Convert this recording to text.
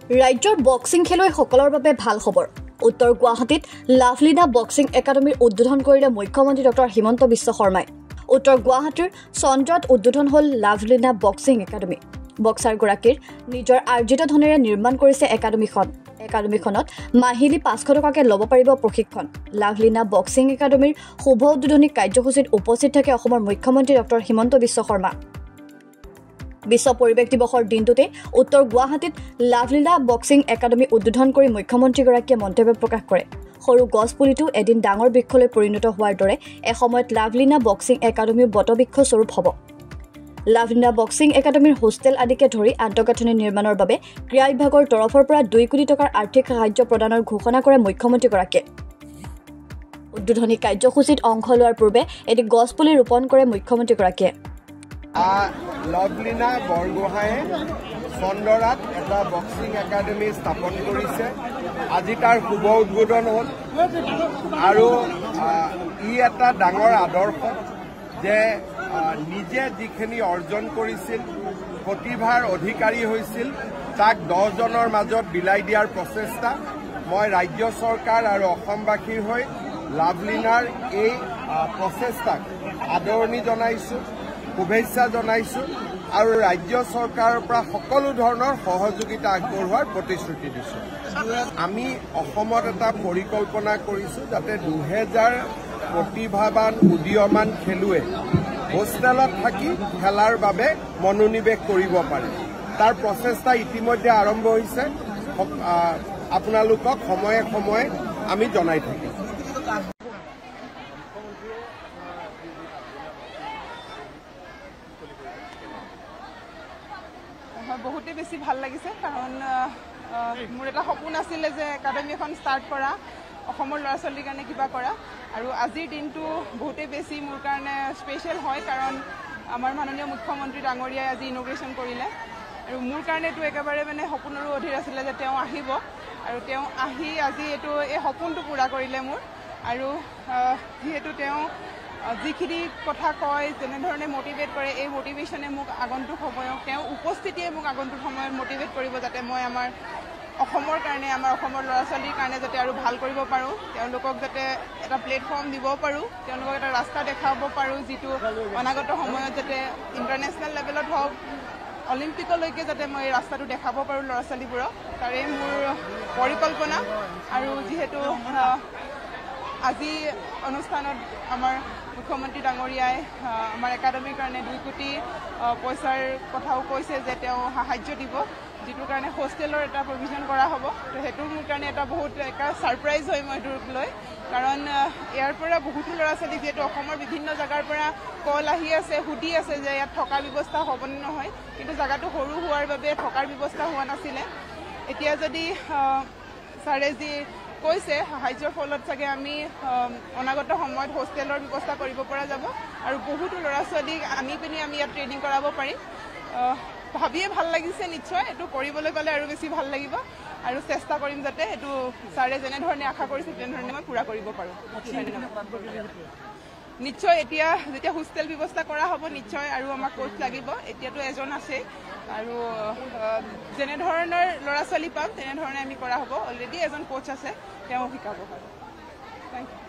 ৰাজ্যৰ বক্সিং খেলুৱৈসকলৰ বাবে ভাল খবৰ। উত্তৰ গুৱাহাটীত লাভলীনা বক্সিং একাডেমীৰ উদ্বোধন কৰিলে মুখ্যমন্ত্ৰী ডক্টৰ হিমন্ত বিশ্ব শৰ্মাই। উত্তৰ গুৱাহাটীৰ চন্দ্ৰত উদ্বোধন হ'ল লাভলীনা বক্সিং একাডেমী। বক্সাৰগৰাকীৰ নিজৰ আৰ্জিত ধনেৰে নিৰ্মাণ কৰিছে একাডেমীখন। একাডেমীখনত মাহিলী 500 টকাকৈ ল'ব পাৰিব প্ৰশিক্ষণ। লাভলীনা বক্সিং একাডেমীৰ শুভ উদ্বোধনী কাৰ্যসূচীত উপস্থিত থাকে অসমৰ মুখ্যমন্ত্ৰী ডক্টৰ হিমন্ত বিশ্ব শৰ্মা। বিশ্ব পৰিৱেশ দিৱসৰ দিনটোতে উত্তৰ গুৱাহাটীত লাভলীনা বক্সিং একাডেমী উদ্বোধন কৰি মুখ্যমন্ত্ৰীগৰাকীয়ে মন্তব্য প্ৰকাশ কৰে। সৰু গছপুলিটো এদিন ডাঙৰ বৃক্ষলৈ পৰিণত হোৱাৰ দৰে এসময়ত লাভলীনা বক্সিং একাডেমীৰ বটবৃক্ষ স্বৰূপ হ'ব। লাভলীনা বক্সিং একাডেমীৰ হোষ্টেল আদিকে ধৰি আন্তঃগাঁথনি নিৰ্মাণৰ বাবে ক্ৰীড়া বিভাগৰ তৰফৰ পৰা 2 কোটি টকাৰ আৰ্থিক সাহায্য প্ৰদানৰ ঘোষণা কৰে মুখ্যমন্ত্ৰীগৰাকীয়ে। উদ্বোধনী কাৰ্যসূচীত অংশ লোৱাৰ পূৰ্বে এটি গছপুলি ৰোপণ কৰে মুখ্যমন্ত্ৰীগৰাকীয়ে। লাভলীনা বৰগোহাঁয়ে চন্দৰাত এটা বক্সিং একাডেমী স্থাপন কৰিছে। আজি তাৰ শুভ উদ্বোধন হ'ল আৰু ই এটা ডাঙৰ আদৰ্শ যে নিজে যিখিনি অৰ্জন কৰিছিল, প্ৰতিভাৰ অধিকাৰী হৈছিল, তাক 10 জনৰ মাজত বিলাই দিয়াৰ প্ৰচেষ্টা। মই ৰাজ্য চৰকাৰ আৰু অসমবাসীৰ হৈ লাভলীনাৰ এই প্ৰচেষ্টাক আদৰণি জনাইছোঁ, শুভেচ্ছা জনাইছোঁ আৰু ৰাজ্য চৰকাৰৰ পৰা সকলো ধৰণৰ সহযোগিতা আগবঢ়োৱাৰ প্ৰতিশ্ৰুতি দিছোঁ। আমি অসমত এটা পৰিকল্পনা কৰিছোঁ যাতে 2000 প্ৰতিভাৱান উদীয়মান খেলুৱৈ হোষ্টেলত থাকি খেলাৰ বাবে মনোনিৱেশ কৰিব পাৰে। তাৰ প্ৰচেষ্টা ইতিমধ্যে আৰম্ভ হৈছে। আপোনালোকক সময়ে সময়ে আমি জনাই থাকিম। বহুতে বেছি ভাল লাগিছে, কাৰণ মোৰ এটা সপোন আছিলে যে একাডেমী এখন ষ্টাৰ্ট কৰা, অসমৰ ল'ৰা ছোৱালীৰ কাৰণে কিবা কৰা। আৰু আজিৰ দিনটো বহুতেই বেছি মোৰ কাৰণে স্পেচিয়েল হয়, কাৰণ আমাৰ মাননীয় মুখ্যমন্ত্ৰী ডাঙৰীয়াই আজি ইনগ্ৰেশ্যন কৰিলে। আৰু মোৰ কাৰণে এইটো একেবাৰে সপোনৰো অধীৰ আছিলে যে তেওঁ আহিব, আৰু তেওঁ আহি আজি এই সপোনটো পূৰা কৰিলে মোৰ। আৰু যিহেতু তেওঁ যিখিনি কথা কয়, যেনেধৰণে মটিভেট কৰে, এই মটিভেশ্যনে মোক আগন্তুক সময়ত, তেওঁ উপস্থিতিয়ে মোক আগন্তুক সময়ত মটিভেট কৰিব, যাতে মই আমাৰ অসমৰ কাৰণে, আমাৰ অসমৰ ল'ৰা ছোৱালীৰ কাৰণে যাতে আৰু ভাল কৰিব পাৰোঁ, তেওঁলোকক যাতে এটা প্লেটফৰ্ম দিব পাৰোঁ, তেওঁলোকক এটা ৰাস্তা দেখাব পাৰোঁ, যিটো অনাগত সময়ত যাতে ইণ্টাৰনেশ্যনেল লেভেলত হওক, অলিম্পিকলৈকে যাতে মই এই ৰাস্তাটো দেখাব পাৰোঁ ল'ৰা ছোৱালীবোৰক। তাৰে মোৰ পৰিকল্পনা। আৰু যিহেতু আজি অনুষ্ঠানত আমাৰ মুখ্যমন্ত্ৰী ডাঙৰীয়াই আমাৰ একাডেমীৰ কাৰণে 2 কোটি পইচাৰ কথাও কৈছে যে তেওঁ সাহায্য দিব, যিটোৰ কাৰণে হোষ্টেলৰ এটা প্ৰভিজন কৰা হ'ব। তো সেইটো মোৰ কাৰণে এটা বহুত ছাৰপ্ৰাইজ হয় মই এইটোক লৈ, কাৰণ ইয়াৰ পৰা বহুতো ল'ৰা ছোৱালী, যিহেতু অসমৰ বিভিন্ন জেগাৰ পৰা কল আহি আছে, সুধি আছে যে ইয়াত থকাৰ ব্যৱস্থা হ'বনে নহয়, কিন্তু জেগাটো সৰু হোৱাৰ বাবে থকাৰ ব্যৱস্থা হোৱা নাছিলে। এতিয়া যদি ছাৰে যি কৈছে সাহায্যৰ ফলত চাগে আমি অনাগত সময়ত হোষ্টেলৰ ব্যৱস্থা কৰিব পৰা যাব, আৰু বহুতো ল'ৰা ছোৱালীক আনি পিনি আমি ইয়াত ট্ৰেইনিং কৰাব পাৰিম। ভাবিয়ে ভাল লাগিছে। নিশ্চয় এইটো কৰিবলৈ গ'লে আৰু বেছি ভাল লাগিব, আৰু চেষ্টা কৰিম যাতে এইটো ছাৰে যেনেধৰণে আশা কৰিছে তেনেধৰণে মই পূৰা কৰিব পাৰোঁ। নিশ্চয় এতিয়া যেতিয়া হোষ্টেল ব্যৱস্থা কৰা হ'ব, নিশ্চয় আৰু আমাক কোচ লাগিব। এতিয়াতো এজন আছে, আৰু যেনেধৰণৰ ল'ৰা ছোৱালী পাম তেনেধৰণে আমি কৰা হ'ব। অলৰেডি এজন কোচ আছে, তেওঁ শিকাব। Thank U.